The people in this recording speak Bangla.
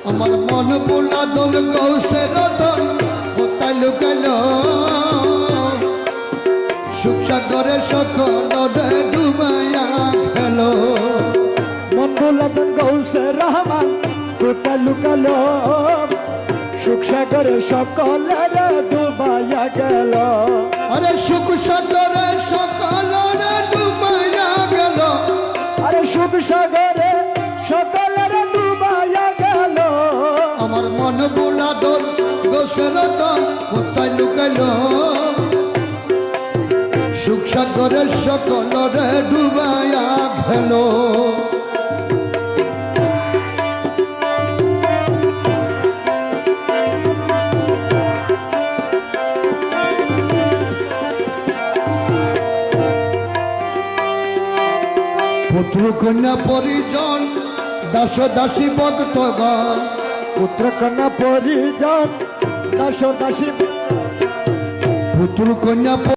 আমার মন বুলা দোল গৌসের রতন কোথায় লুকালো সুখ সাগরে সকল ডুবাইয়া গেল মন বুলা দোল গৌসের রহমান কোথায় লুকালো সুখ সাগরে সকল ডুবাইয়া গেল আরে সুখ সাগরে সকল ডুবাইয়া গেল আরে সুখ সাগরে সকল ডুবাইয়া গেল আমার মন বুলা দোল গৌসের রতন কোথায় লুকালো সুখ সাগরে সকল ডুবাইয়া গেল পুত্র কন্যা পরিজন দাস দাসী ভক্তগণ পুত্র কন্যা পরিজন দাস দাসী পুত্র কন্যা